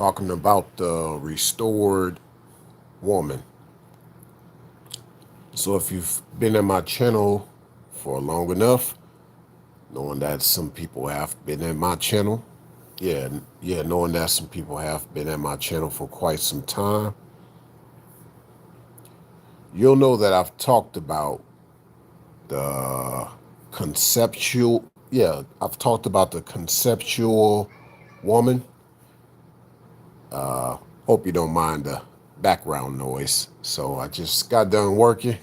talking about the restored woman. So if you've been in my channel for long enough, knowing that some people have been in my channel, knowing that some people have been in my channel for quite some time, you'll know that I've talked about the I've talked about the conceptual woman. Hope you don't mind the background noise. So I just got done working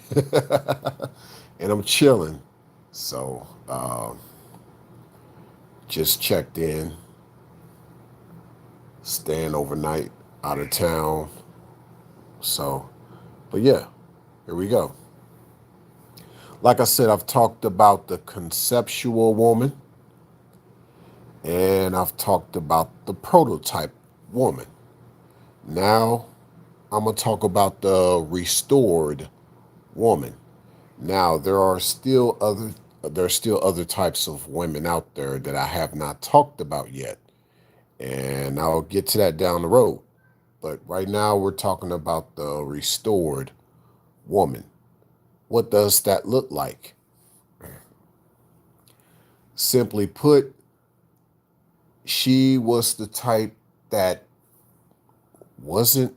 and I'm chilling. So just checked in, staying overnight out of town. So, but yeah, here we go. Like I said, I've talked about the conceptual woman and I've talked about the prototype woman. Now I'm going to talk about the restored woman. Now there's still other types of women out there that I have not talked about yet. And I'll get to that down the road. But right now we're talking about the restored woman. What does that look like? Simply put, she was the type that wasn't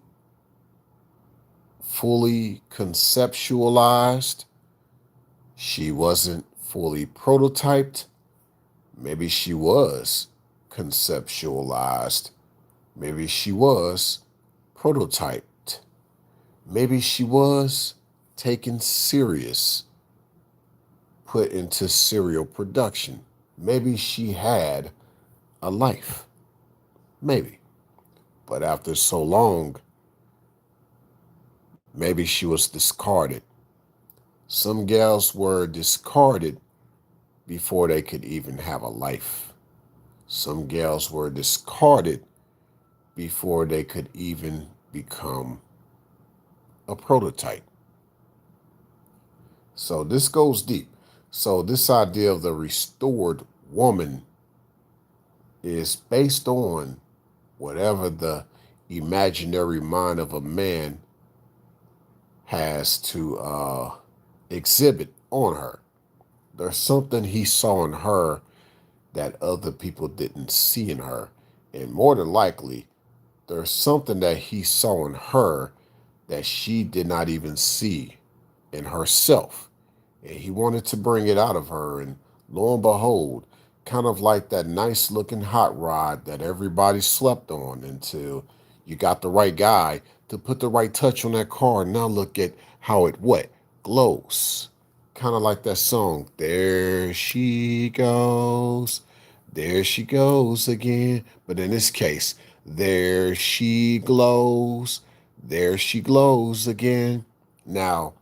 fully conceptualized. She wasn't fully prototyped. Maybe she was conceptualized. Maybe she was prototyped. Maybe she was taken serious, put into serial production. Maybe she had a life. Maybe. But after so long, maybe she was discarded. Some gals were discarded before they could even have a life. Some gals were discarded before they could even become a prototype. So this goes deep. So this idea of the restored woman is based on whatever the imaginary mind of a man has to exhibit on her. There's something he saw in her that other people didn't see in her. And more than likely, there's something that he saw in her that she did not even see in herself. And he wanted to bring it out of her. And lo and behold, kind of like that nice looking hot rod that everybody slept on until you got the right guy to put the right touch on that car. Now look at how it what? Glows. Kind of like that song, There She Goes. There she goes again. But in this case, there she glows. There she glows again. Now,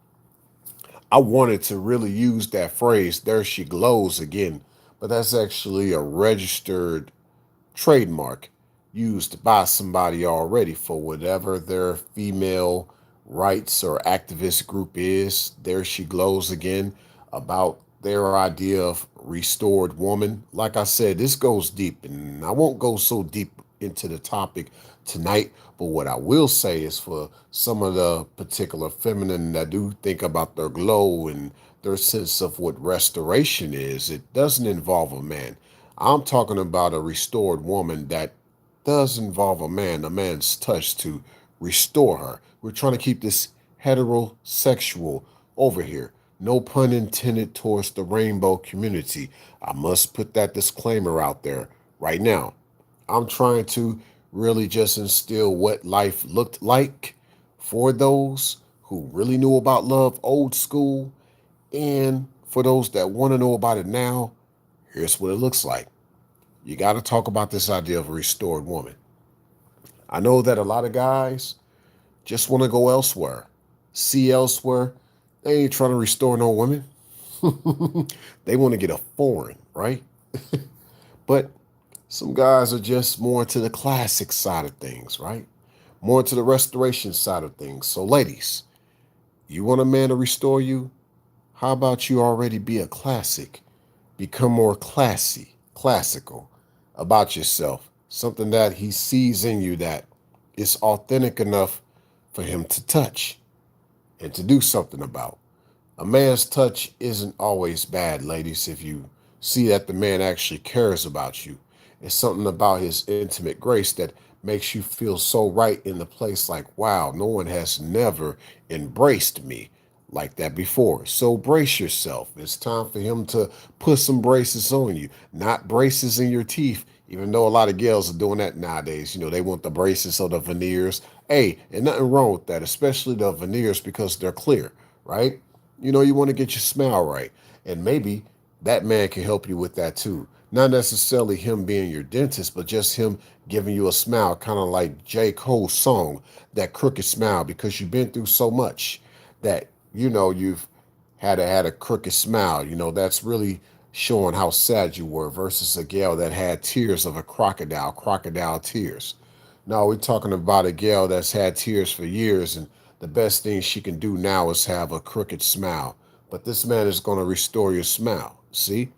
I wanted to really use that phrase, there she glows again, but that's actually a registered trademark used by somebody already for whatever their female rights or activist group is. There she glows again about their idea of restored woman. Like I said, this goes deep, and I won't go so deep into the topic tonight. But what I will say is for some of the particular feminine that do think about their glow and their sense of what restoration is, it doesn't involve a man. I'm talking about a restored woman that does involve a man's touch to restore her. We're trying to keep this heterosexual over here. No pun intended towards the rainbow community. I must put that disclaimer out there right now. I'm trying to really just instill what life looked like for those who really knew about love old school. And for those that want to know about it now, here's what it looks like. You got to talk about this idea of a restored woman. I know that a lot of guys just want to go elsewhere, see elsewhere. They ain't trying to restore no women. They want to get a foreign, right? But some guys are just more to the classic side of things, right? More to the restoration side of things. So, ladies, you want a man to restore you? How about you already be a classic? Become more classy, classical about yourself. Something that he sees in you that it's authentic enough for him to touch and to do something about. A man's touch isn't always bad, ladies, if you see that the man actually cares about you. It's something about his intimate grace that makes you feel so right in the place like, wow, no one has never embraced me like that before. So brace yourself. It's time for him to put some braces on you, not braces in your teeth, even though a lot of girls are doing that nowadays. They want the braces or the veneers. Hey, and nothing wrong with that, especially the veneers because they're clear, right? You want to get your smile right. And maybe that man can help you with that too. Not necessarily him being your dentist, but just him giving you a smile, kind of like J. Cole's song, that crooked smile, because you've been through so much that, you've had a crooked smile. That's really showing how sad you were versus a gal that had tears of a crocodile tears. No, we're talking about a gal that's had tears for years, and the best thing she can do now is have a crooked smile. But this man is going to restore your smile. See?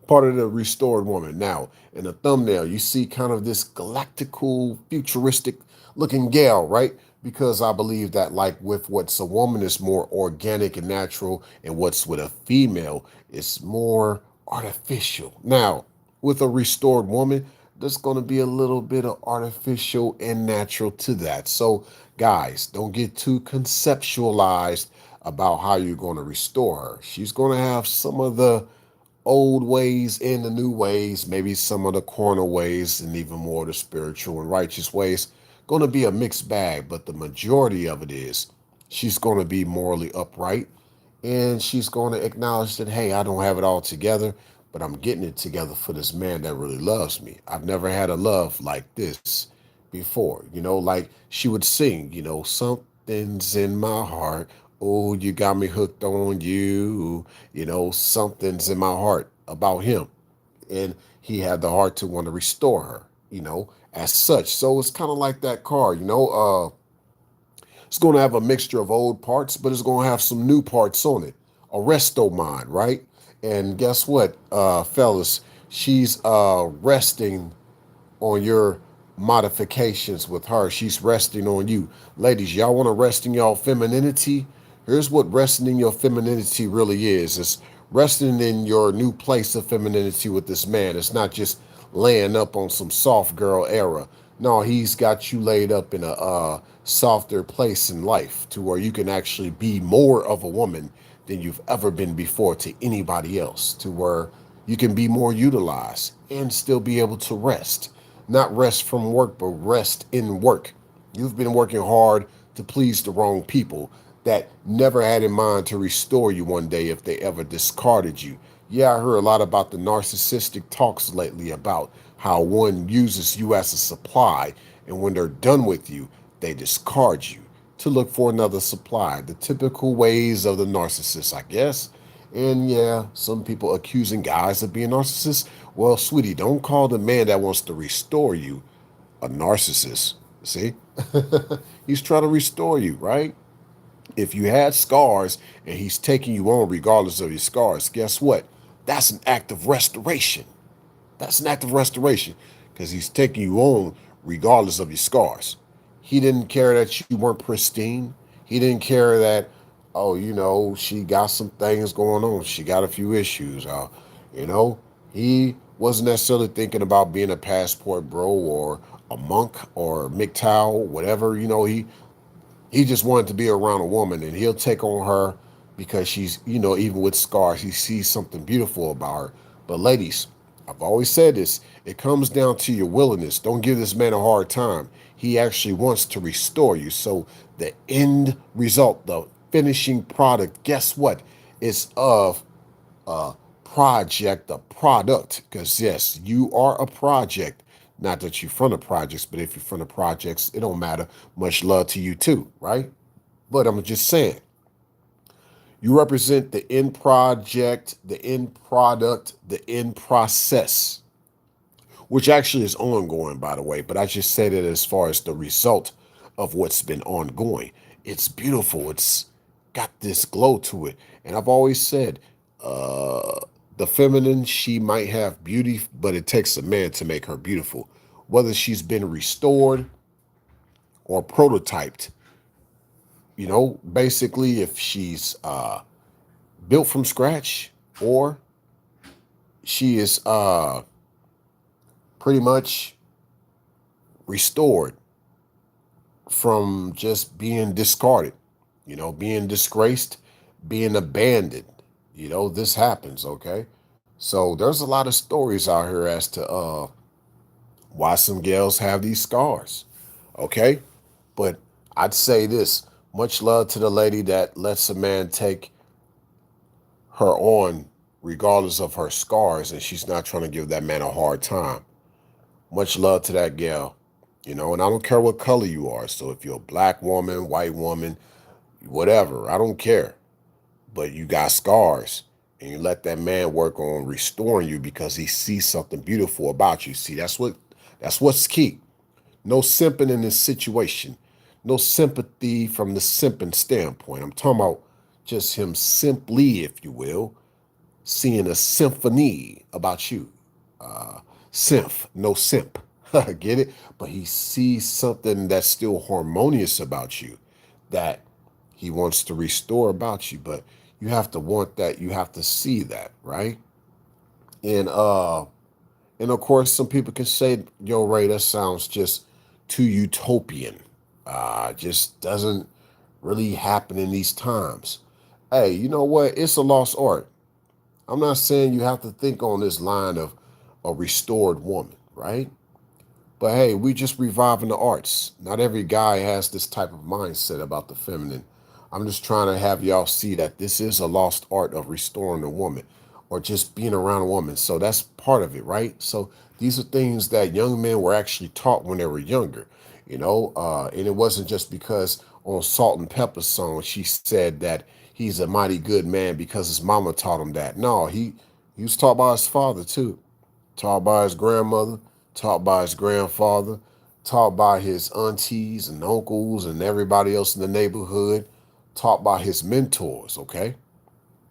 Part of the restored woman. Now, in the thumbnail, you see kind of this galactical, futuristic looking gal, right? Because I believe that, like with what's a woman, is more organic and natural, and what's with a female is more artificial. Now, with a restored woman, there's going to be a little bit of artificial and natural to that. So, guys, don't get too conceptualized about how you're going to restore her. She's going to have some of the old ways and the new ways, maybe some of the corner ways, and even more the spiritual and righteous ways. Going to be a mixed bag, but the majority of it is she's going to be morally upright, and she's going to acknowledge that, hey, I don't have it all together, but I'm getting it together for this man that really loves me. I've never had a love like this before. Like she would sing, something's in my heart. Oh, you got me hooked on you. Something's in my heart about him. And he had the heart to want to restore her, as such. So it's kind of like that car, it's going to have a mixture of old parts, but it's going to have some new parts on it. A resto mod, right? And guess what, fellas? She's resting on your modifications with her. She's resting on you. Ladies, y'all want to rest in y'all femininity? Here's what resting in your femininity really is. It's resting in your new place of femininity with this man. It's not just laying up on some soft girl era. No, he's got you laid up in a softer place in life to where you can actually be more of a woman than you've ever been before to anybody else, to where you can be more utilized and still be able to rest. Not rest from work, but rest in work. You've been working hard to please the wrong people that never had in mind to restore you one day if they ever discarded you. Yeah, I heard a lot about the narcissistic talks lately about how one uses you as a supply, and when they're done with you, they discard you to look for another supply. The typical ways of the narcissist, I guess. And yeah, some people accusing guys of being narcissists. Well, sweetie, don't call the man that wants to restore you a narcissist. See? He's trying to restore you, right? If you had scars and he's taking you on regardless of your scars, guess what? That's an act of restoration. That's an act of restoration because he's taking you on regardless of your scars. He didn't care that you weren't pristine. He didn't care that, oh, she got some things going on. She got a few issues. You know, he wasn't necessarily thinking about being a passport bro or a monk or MGTOW, whatever. He just wanted to be around a woman, and he'll take on her because she's, even with scars, he sees something beautiful about her. But ladies, I've always said this, it comes down to your willingness. Don't give this man a hard time. He actually wants to restore you. So the end result, the finishing product, guess what? It's of a project, a product. Because yes, you are a project. Not that you're from the projects, but if you're from the projects, it don't matter. Much love to you too, right? But I'm just saying, you represent the end project, the end product, the end process, which actually is ongoing, by the way. But I just said it as far as the result of what's been ongoing. It's beautiful. It's got this glow to it. And I've always said, uh, the feminine, she might have beauty, but it takes a man to make her beautiful. Whether she's been restored, or prototyped. Basically, if she's built from scratch, or she is pretty much restored from just being discarded, being disgraced, being abandoned. This happens, okay? So there's a lot of stories out here as to why some gals have these scars, okay? But I'd say this, much love to the lady that lets a man take her on regardless of her scars and she's not trying to give that man a hard time. Much love to that gal, and I don't care what color you are. So if you're a black woman, white woman, whatever, I don't care. But you got scars and you let that man work on restoring you because he sees something beautiful about you. See, that's what's key. No simping in this situation. No sympathy from the simping standpoint. I'm talking about just him simply, if you will, seeing a symphony about you. Symph, no simp. Get it? But he sees something that's still harmonious about you that he wants to restore about you. But you have to want that. You have to see that, right? And of course, some people can say, "Yo, Ray, that sounds just too utopian. Just doesn't really happen in these times." Hey, you know what? It's a lost art. I'm not saying you have to think on this line of a restored woman, right? But hey, we just reviving the arts. Not every guy has this type of mindset about the feminine. I'm just trying to have y'all see that this is a lost art of restoring a woman or just being around a woman. So that's part of it, right? So these are things that young men were actually taught when they were younger, and it wasn't just because on Salt and Pepper song she said that he's a mighty good man because his mama taught him that. No, he was taught by his father too, taught by his grandmother, taught by his grandfather, taught by his aunties and uncles and everybody else in the neighborhood, taught by his mentors, okay?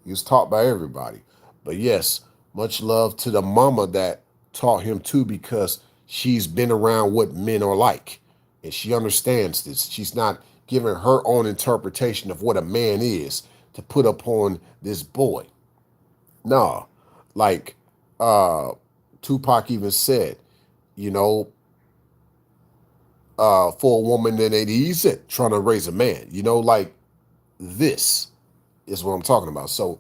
He was taught by everybody. But yes, much love to the mama that taught him too because she's been around what men are like. And she understands this. She's not giving her own interpretation of what a man is to put upon this boy. No, like Tupac even said, you know, for a woman that ain't easy trying to raise a man. Like this is what I'm talking about. So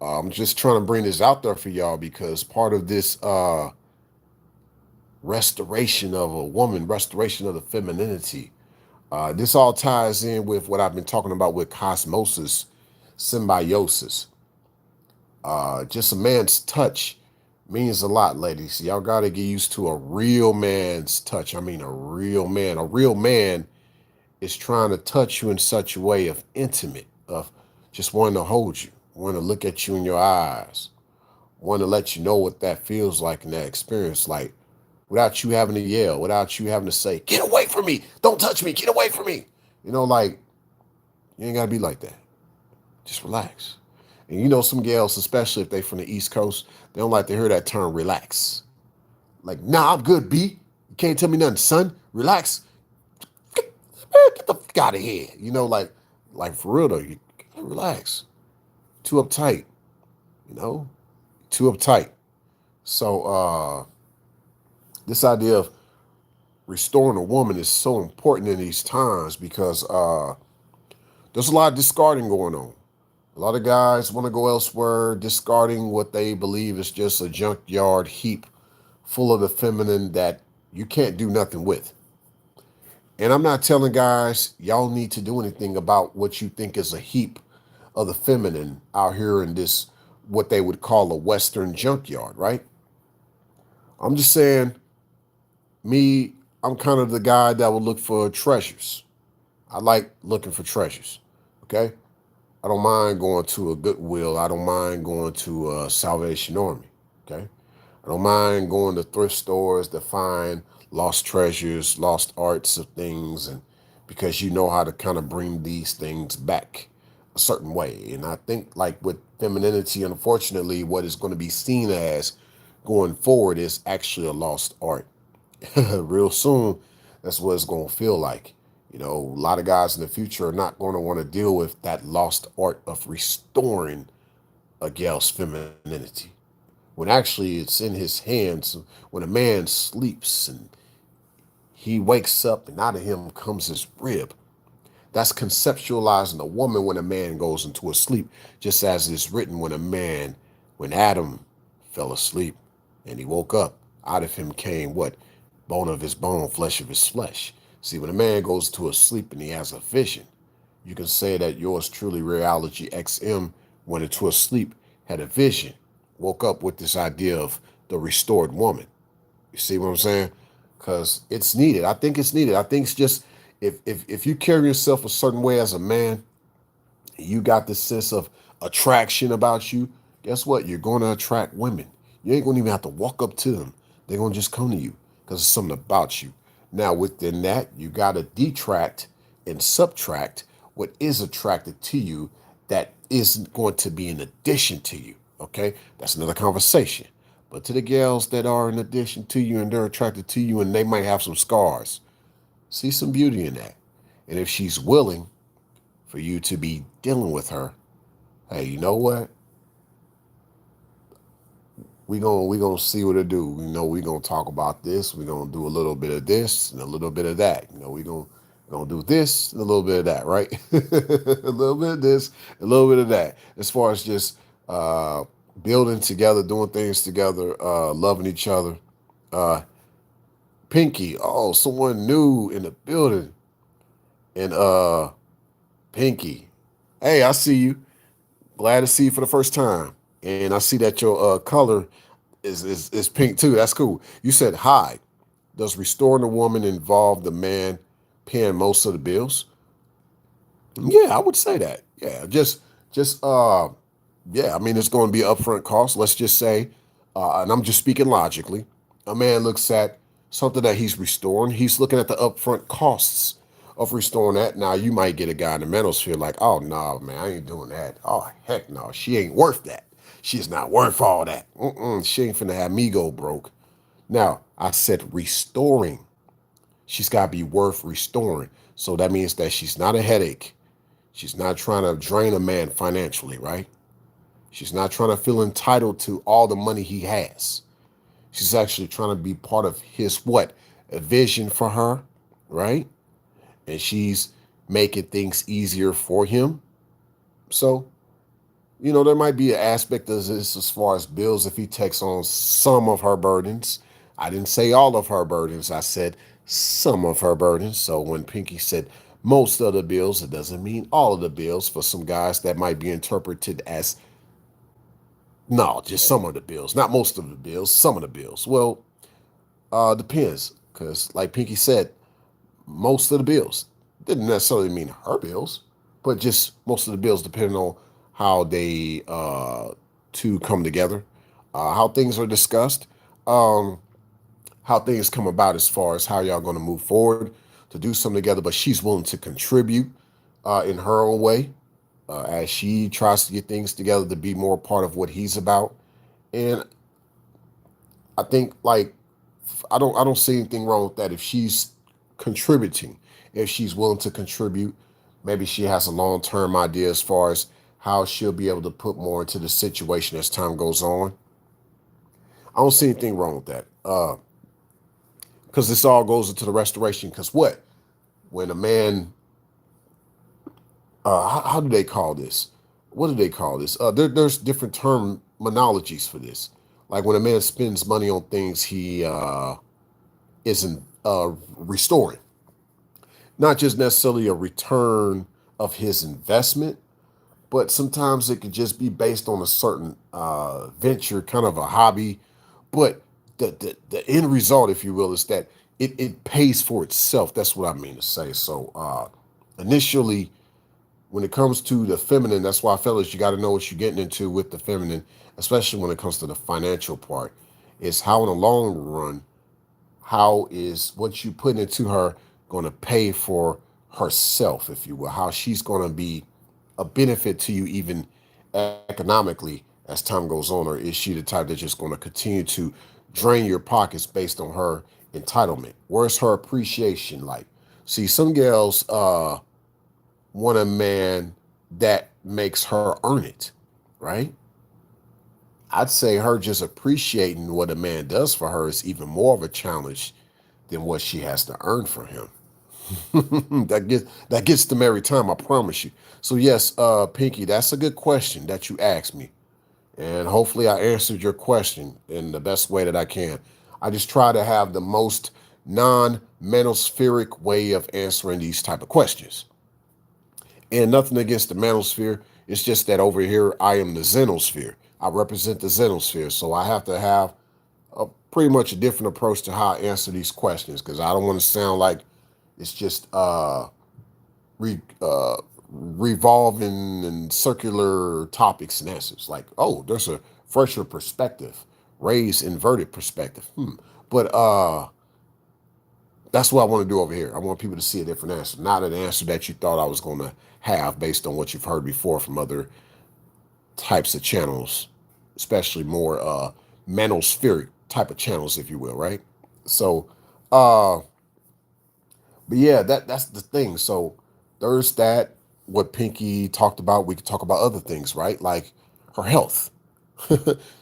I'm just trying to bring this out there for y'all because part of this restoration of a woman, restoration of the femininity, this all ties in with what I've been talking about with cosmosis, symbiosis. Just a man's touch means a lot, ladies. Y'all got to get used to a real man's touch. I mean, a real man. A real man is trying to touch you in such a way of intimate, of just wanting to hold you, want to look at you in your eyes, want to let you know what that feels like in that experience, like without you having to yell, without you having to say, "Get away from me! Don't touch me! Get away from me!" Like you ain't gotta be like that. Just relax. And some gals, especially if they from the East Coast, they don't like to hear that term relax. Like, nah, I'm good, B. You can't tell me nothing, son. Relax. Get the fuck out of here. Like for real though, you relax. Too uptight, you know? Too uptight. So this idea of restoring a woman is so important in these times because there's a lot of discarding going on. A lot of guys want to go elsewhere, discarding what they believe is just a junkyard heap full of the feminine that you can't do nothing with. And I'm not telling guys y'all need to do anything about what you think is a heap of the feminine out here in this, what they would call a Western junkyard, right? I'm just saying, me, I'm kind of the guy that would look for treasures. I like looking for treasures, okay? I don't mind going to a Goodwill. I don't mind going to a Salvation Army. Okay. I don't mind going to thrift stores to find lost treasures, lost arts of things, and because you know how to kind of bring these things back a certain way. And I think like with femininity, unfortunately, what is going to be seen as going forward is actually a lost art. Real soon, that's what it's going to feel like. You know, a lot of guys in the future are not going to want to deal with that lost art of restoring a gal's femininity. When actually it's in his hands. When a man sleeps and he wakes up and out of him comes his rib. That's conceptualizing a woman when a man goes into a sleep, just as it is written when Adam fell asleep and he woke up, out of him came what? Bone of his bone, flesh of his flesh. See, when a man goes to a sleep and he has a vision, you can say that yours truly, Reality XM, went into a sleep, had a vision, woke up with this idea of the restored woman. You see what I'm saying? Because it's needed. I think it's needed. I think it's just if you carry yourself a certain way as a man, you got this sense of attraction about you, guess what? You're going to attract women. You ain't going to even have to walk up to them. They're going to just come to you because it's something about you. Now, within that, you got to detract and subtract what is attracted to you that isn't going to be in addition to you. Okay? That's another conversation. But to the gals that are in addition to you and they're attracted to you and they might have some scars, see some beauty in that. And if she's willing for you to be dealing with her, hey, you know what? We gonna see what it do. You know, we gonna talk about this. We gonna do a little bit of this and a little bit of that. You know, we gonna do this and a little bit of that, right? A little bit of this, a little bit of that. As far as just building together, doing things together, loving each other. Uh, Pinky, oh, someone new in the building, and Pinky, hey, I see you. Glad to see you for the first time. And I see that your color is pink too. That's cool. You said hi. Does restoring a woman involve the man paying most of the bills? Yeah, I would say that. Yeah, just yeah, I mean it's going to be upfront cost. Let's just say, and I'm just speaking logically, a man looks at something that he's restoring, he's looking at the upfront costs of restoring that. Now you might get a guy in the manosphere like, oh no, nah, man, I ain't doing that. Oh heck no, she ain't worth that. She's not worth all that. She ain't finna have me go broke. Now I said restoring. She's got to be worth restoring. So that means that she's not a headache. She's not trying to drain a man financially, right? She's not trying to feel entitled to all the money he has. She's actually trying to be part of his what? A vision for her, right? And she's making things easier for him. So, you know, there might be an aspect of this as far as bills if he takes on some of her burdens. I didn't say all of her burdens. I said some of her burdens. So when Pinky said most of the bills, it doesn't mean all of the bills. For some guys, that might be interpreted as no, just some of the bills, not most of the bills, some of the bills. Well, depends, because like Pinky said, most of the bills didn't necessarily mean her bills, but just most of the bills, depending on how they two come together, how things are discussed, um, how things come about as far as how y'all going to move forward to do something together. But she's willing to contribute in her own way as she tries to get things together to be more part of what he's about. And I think like I don't see anything wrong with that if she's contributing, if she's willing to contribute. Maybe she has a long term idea as far as how she'll be able to put more into the situation as time goes on. I don't see anything wrong with that. Because this all goes into the restoration. Because what? When a man, how do they call this? What do they call this? There's different terminologies for this. Like when a man spends money on things he isn't restoring, not just necessarily a return of his investment, but sometimes it could just be based on a certain venture, kind of a hobby. But the end result, if you will, is that it pays for itself. That's what I mean to say. So initially, when it comes to the feminine, that's why, fellas, you got to know what you're getting into with the feminine, especially when it comes to the financial part. Is how in the long run, how is what you put into her going to pay for herself, if you will, how she's going to be a benefit to you even economically as time goes on, or is she the type that's just going to continue to drain your pockets based on her entitlement? Where's her appreciation like? See, some gals want a man that makes her earn it, right? I'd say her just appreciating what a man does for her is even more of a challenge than what she has to earn from him. That gets them every time, I promise you. So yes, Pinky, that's a good question that you asked me. And hopefully I answered your question in the best way that I can. I just try to have the most non-manospheric way of answering these type of questions. And nothing against the manosphere. It's just that over here I am the xenosphere. I represent the xenosphere. So I have to have a pretty much a different approach to how I answer these questions because I don't want to sound like it's just re, uh, revolving and circular topics and answers. Like, oh, there's a fresher perspective, raised inverted perspective. But that's what I want to do over here. I want people to see a different answer, not an answer that you thought I was going to have based on what you've heard before from other types of channels, especially more manospheric type of channels, if you will, right? So, uh, but yeah, that's the thing. So there's that. What Pinky talked about, we could talk about other things, right? Like her health.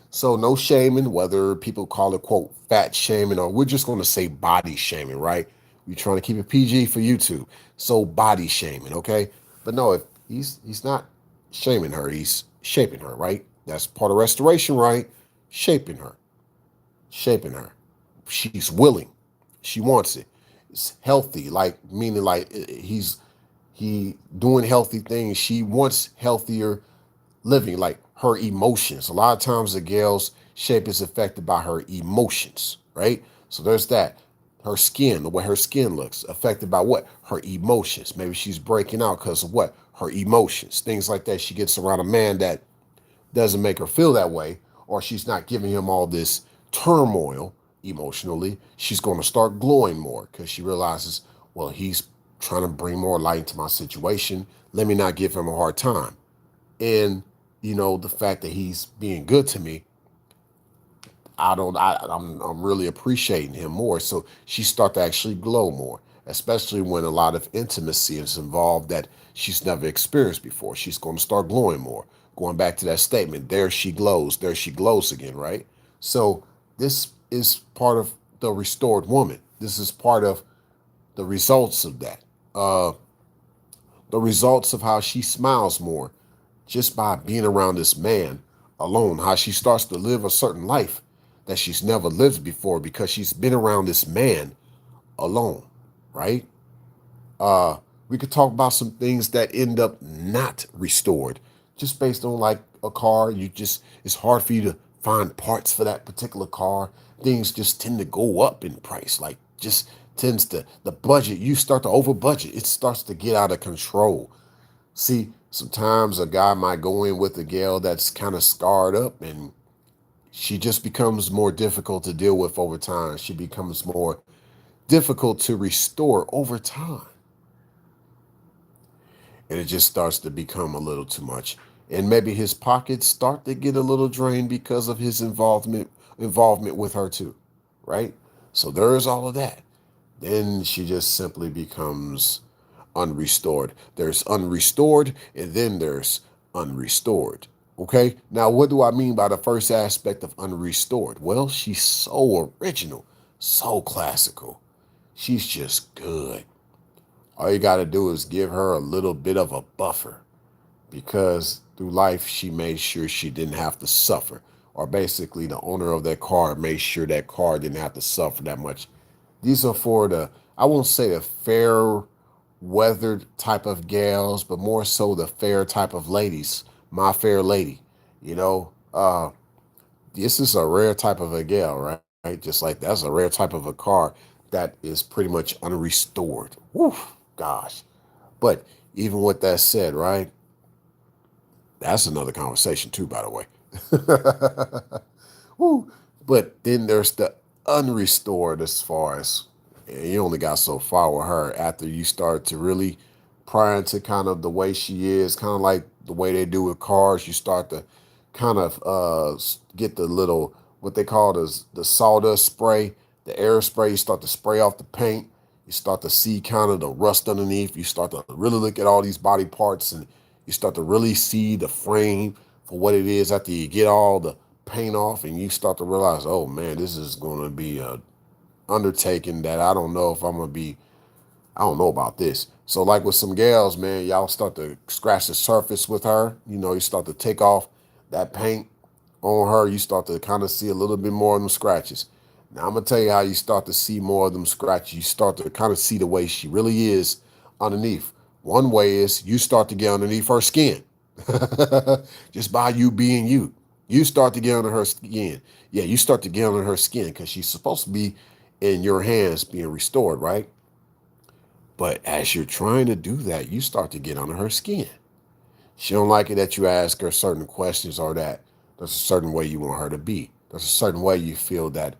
So no shaming, whether people call it quote fat shaming or we're just going to say body shaming, right? We're trying to keep it PG for YouTube. So body shaming, okay? But no, if he's not shaming her, he's shaping her, right? That's part of restoration, right? Shaping her, shaping her. She's willing. She wants it. It's healthy, like meaning like he doing healthy things. She wants healthier living, like her emotions. A lot of times the gal's shape is affected by her emotions, right? So there's that. Her skin, the way her skin looks, affected by what? Her emotions. Maybe she's breaking out because of what? Her emotions. Things like that. She gets around a man that doesn't make her feel that way, or she's not giving him all this turmoil emotionally. She's going to start glowing more because she realizes, well, he's trying to bring more light into my situation. Let me not give him a hard time. And the fact that he's being good to me, I'm really appreciating him more. So she start to actually glow more, especially when a lot of intimacy is involved that she's never experienced before. She's going to start glowing more. Going back to that statement, there she glows again, right? So this is part of the restored woman. This is part of the results of that. The results of how she smiles more just by being around this man alone, how she starts to live a certain life that she's never lived before because she's been around this man alone, right? We could talk about some things that end up not restored just based on like a car. It's hard for you to find parts for that particular car. Things just tend to go up in price, like just tends to the budget. You start to over budget, it starts to get out of control. See, sometimes a guy might go in with a gal that's kind of scarred up and she just becomes more difficult to deal with over time. She becomes more difficult to restore over time. And it just starts to become a little too much. And maybe his pockets start to get a little drained because of his involvement with her too. Right? So there's all of that. Then she just simply becomes unrestored. There's unrestored, and then there's unrestored. Okay? Now, what do I mean by the first aspect of unrestored? Well, she's so original, so classical. She's just good. All you got to do is give her a little bit of a buffer because through life, she made sure she didn't have to suffer. Or basically, the owner of that car made sure that car didn't have to suffer that much. These are for I won't say the fair weathered type of gals, but more so the fair type of ladies. My fair lady, you know, this is a rare type of a gal, right? Just like that's a rare type of a car that is pretty much unrestored. Woo, gosh. But even with that said, right, that's another conversation too, by the way. Woo. But then there's the unrestored as far as and you only got so far with her after you start to really pry into kind of the way she is, kind of like the way they do with cars. You start to kind of get the little what they call the sawdust spray, the air spray. You start to spray off the paint. You start to see kind of the rust underneath. You start to really look at all these body parts, and you start to really see the frame for what it is after you get all the paint off, and you start to realize, oh man, this is going to be a undertaking that I don't know if I'm going to be, I don't know about this. So like with some gals, man, y'all start to scratch the surface with her. You know, you start to take off that paint on her. You start to kind of see a little bit more of them scratches. Now I'm gonna tell you how you start to see more of them scratches. You start to kind of see the way she really is underneath. One way is you start to get underneath her skin. Just by you being you. You start to get under her skin. Yeah, you start to get under her skin because she's supposed to be in your hands being restored, right? But as you're trying to do that, you start to get under her skin. She don't like it that you ask her certain questions or that there's a certain way you want her to be. There's a certain way you feel that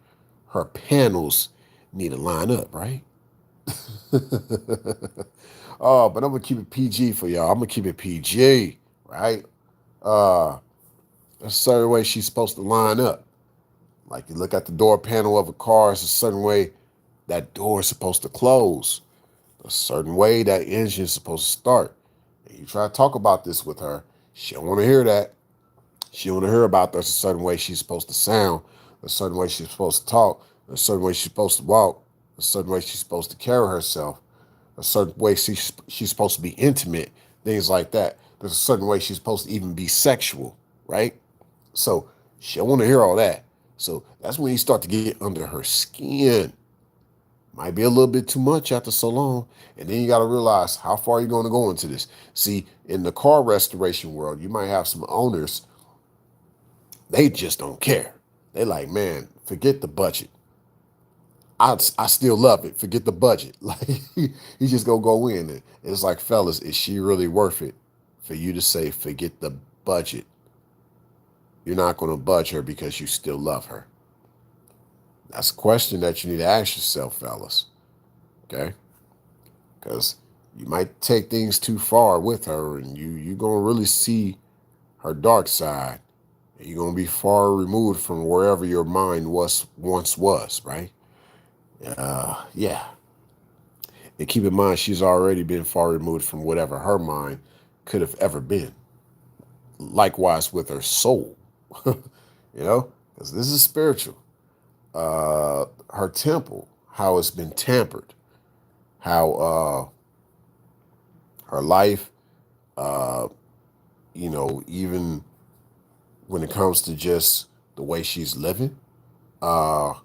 her panels need to line up, right? Oh, but I'm gonna keep it PG for y'all. I'm gonna keep it PG, right? Uh, there's a certain way she's supposed to line up. Like you look at the door panel of a car, it's a certain way that door is supposed to close. A certain way that engine is supposed to start. And you try to talk about this with her, she don't want to hear that. She don't want to hear about there's a certain way she's supposed to sound, a certain way she's supposed to talk, a certain way she's supposed to walk, a certain way she's supposed to carry herself, a certain way she's supposed to be intimate, things like that. There's a certain way she's supposed to even be sexual, right? So she don't want to hear all that. So that's when you start to get under her skin. Might be a little bit too much after so long. And then you got to realize how far you're going to go into this. See, in the car restoration world, you might have some owners, they just don't care. They like, man, forget the budget. I still love it. Forget the budget. Like, you just go in there. It's like, fellas, is she really worth it for you to say, forget the budget? You're not going to budge her because you still love her. That's a question that you need to ask yourself, fellas. Okay? Because you might take things too far with her, and you're going to really see her dark side. And you're going to be far removed from wherever your mind once was, right? Yeah. And keep in mind, she's already been far removed from whatever her mind could have ever been. Likewise with her soul, because this is spiritual. Her temple, how it's been tampered, how her life, uh, even when it comes to just the way she's living, uh,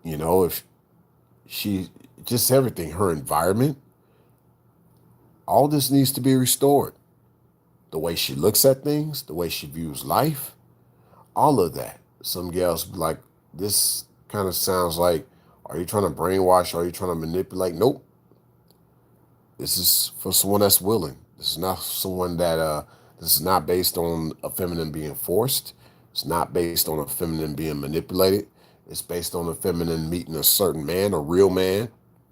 if she, just everything, her environment, all this needs to be restored. The way she looks at things, the way she views life, all of that. Some gals be like, this kind of sounds like, are you trying to brainwash? Are you trying to manipulate? Nope. This is for someone that's willing. This is not someone that, this is not based on a feminine being forced. It's not based on a feminine being manipulated. It's based on a feminine meeting a certain man, a real man,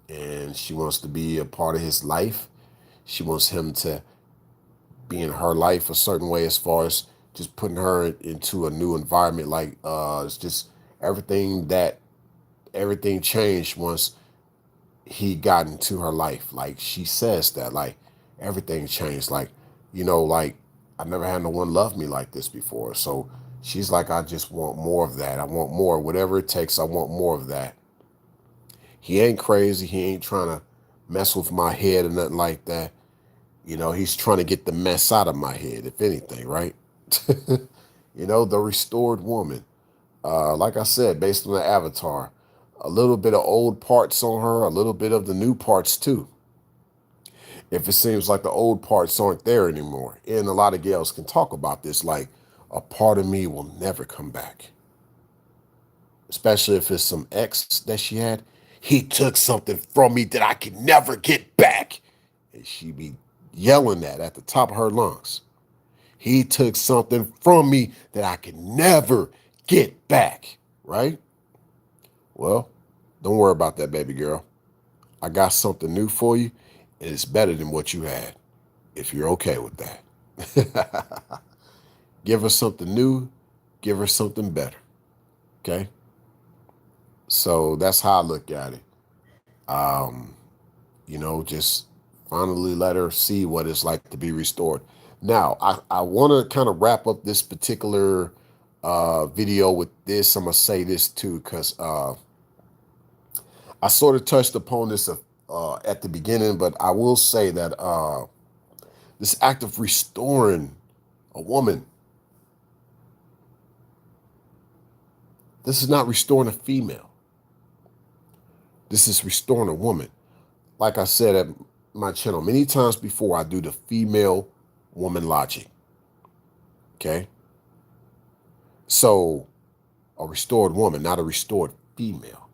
and she wants to be a part of his life. She wants him to be in her life a certain way as far as just putting her into a new environment. Like it's just everything changed once he got into her life. Like she says that, like everything changed. Like, like I've never had no one love me like this before. So she's like, I just want more of that. I want more, whatever it takes. I want more of that. He ain't crazy. He ain't trying to mess with my head or nothing like that. He's trying to get the mess out of my head, if anything, right? The restored woman. Like I said, based on the avatar, a little bit of old parts on her, a little bit of the new parts too. If it seems like the old parts aren't there anymore, and a lot of gals can talk about this, like a part of me will never come back. Especially if it's some ex that she had. He took something from me that I can never get back. And she be yelling that at the top of her lungs. He took something from me that I can never get back, right? Well, don't worry about that, baby girl. I got something new for you, and it's better than what you had, if you're okay with that. Give her something new, give her something better, okay? So that's how I look at it. Um, just finally let her see what it's like to be restored. Now, I want to kind of wrap up this particular video with this. I'm going to say this too, because I sort of touched upon this at the beginning, but I will say that this act of restoring a woman, this is not restoring a female. This is restoring a woman. Like I said at my channel many times before, I do the female woman logic. Okay. So a restored woman, not a restored female.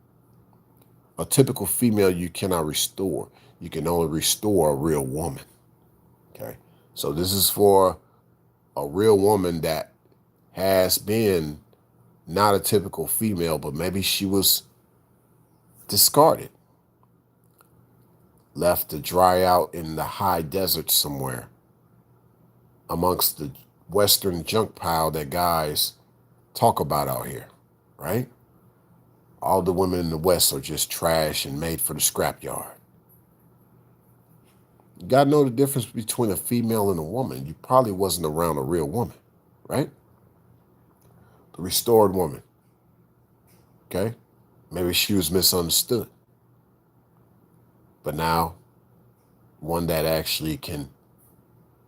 A typical female you cannot restore. You can only restore a real woman. Okay. So this is for a real woman that has been not a typical female, but maybe she was discarded, left to dry out in the high desert somewhere amongst the Western junk pile that guys talk about out here, right? All the women in the West are just trash and made for the scrapyard. You got to know the difference between a female and a woman. You probably wasn't around a real woman, right? The restored woman, okay? Maybe she was misunderstood. But now, one that actually can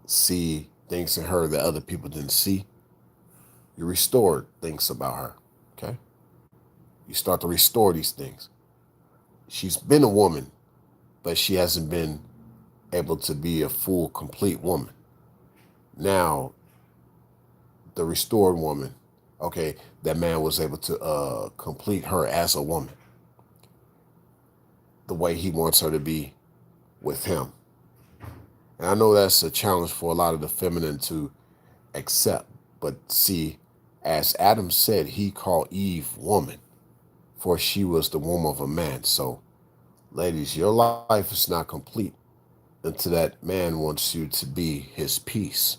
see things in her that other people didn't see, you restored things about her, okay? You start to restore these things. She's been a woman, but she hasn't been able to be a full, complete woman. Now, the restored woman, okay, that man was able to complete her as a woman the way he wants her to be with him. And I know that's a challenge for a lot of the feminine to accept. But see, as Adam said, he called Eve woman, for she was the womb of a man. So, ladies, your life is not complete until that man wants you to be his piece.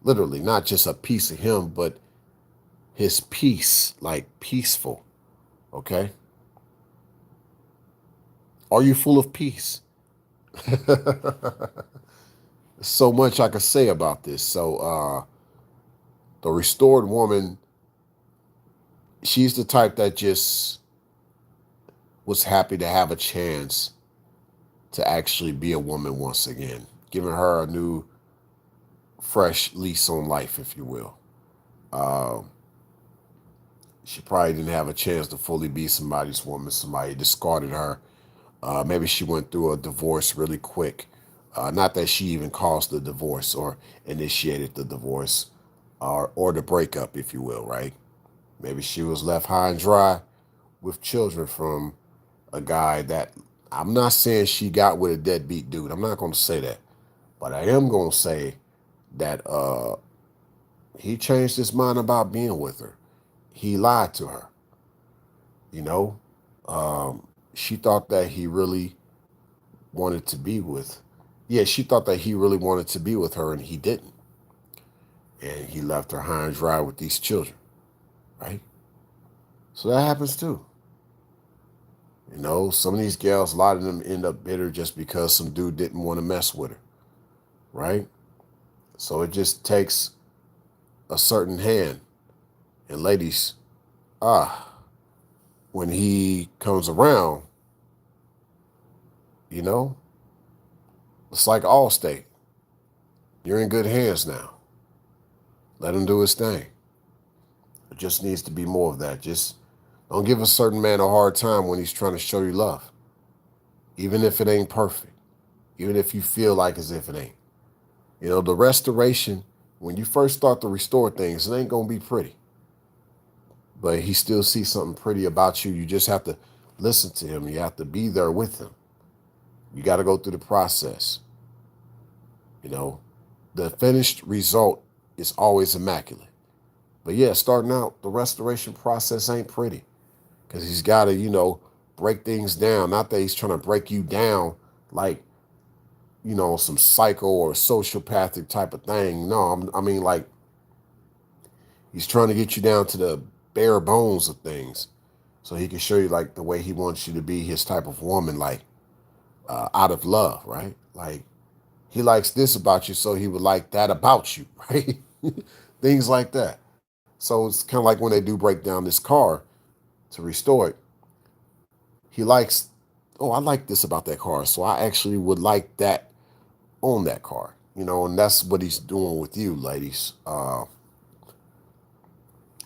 Literally, not just a piece of him, but his peace, like peaceful. Okay? Are you full of peace? So much I could say about this. So the restored woman, she's the type that just was happy to have a chance to actually be a woman once again, giving her a new, fresh lease on life, if you will. She probably didn't have a chance to fully be somebody's woman. Somebody discarded her. Maybe she went through a divorce really quick. Not that she even caused the divorce or initiated the divorce or the breakup, if you will, right? Maybe she was left high and dry with children from a guy that, I'm not saying she got with a deadbeat dude. I'm not going to say that. But I am going to say that he changed his mind about being with her. He lied to her. You know, she thought that he really wanted to be with. Yeah, she thought that he really wanted to be with her, and he didn't. And he left her high and dry with these children, right? So that happens too. You know, some of these gals, a lot of them end up bitter just because some dude didn't want to mess with her, right? So it just takes a certain hand. And ladies, when he comes around, you know, it's like Allstate. You're in good hands now. Let him do his thing. It just needs to be more of that. Just don't give a certain man a hard time when he's trying to show you love. Even if it ain't perfect. Even if you feel like as if it ain't. You know, the restoration, when you first start to restore things, it ain't going to be pretty. But he still sees something pretty about you. You just have to listen to him. You have to be there with him. You got to go through the process. You know, the finished result is always immaculate. But yeah, starting out, the restoration process ain't pretty because he's got to, you know, break things down. Not that he's trying to break you down like, you know, some psycho or sociopathic type of thing. No, I mean, like, he's trying to get you down to the bare bones of things so he can show you like the way he wants you to be his type of woman, like out of love, right? Like he likes this about you, so he would like that about you, right? Things like that. So it's kind of like when they do break down this car to restore it, he likes, oh, I like this about that car, so I actually would like that on that car, and that's what he's doing with you, ladies.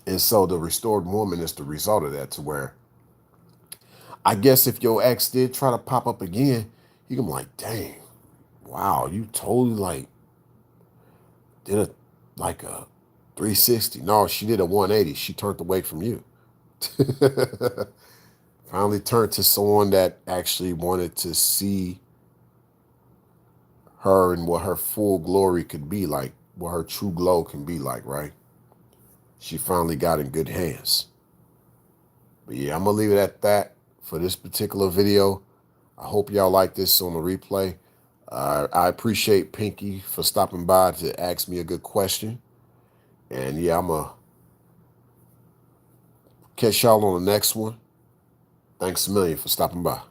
And so the restored woman is the result of that, to where I guess if your ex did try to pop up again, you can be like, dang, wow, you totally like did a like a 360. No, she did a 180. She turned away from you. Finally turned to someone that actually wanted to see her and what her full glory could be like, what her true glow can be like, right? She finally got in good hands. But yeah, I'm gonna leave it at that for this particular video. I hope y'all like this on the replay. I appreciate Pinky for stopping by to ask me a good question. And yeah, I'm gonna catch y'all on the next one. Thanks a million for stopping by.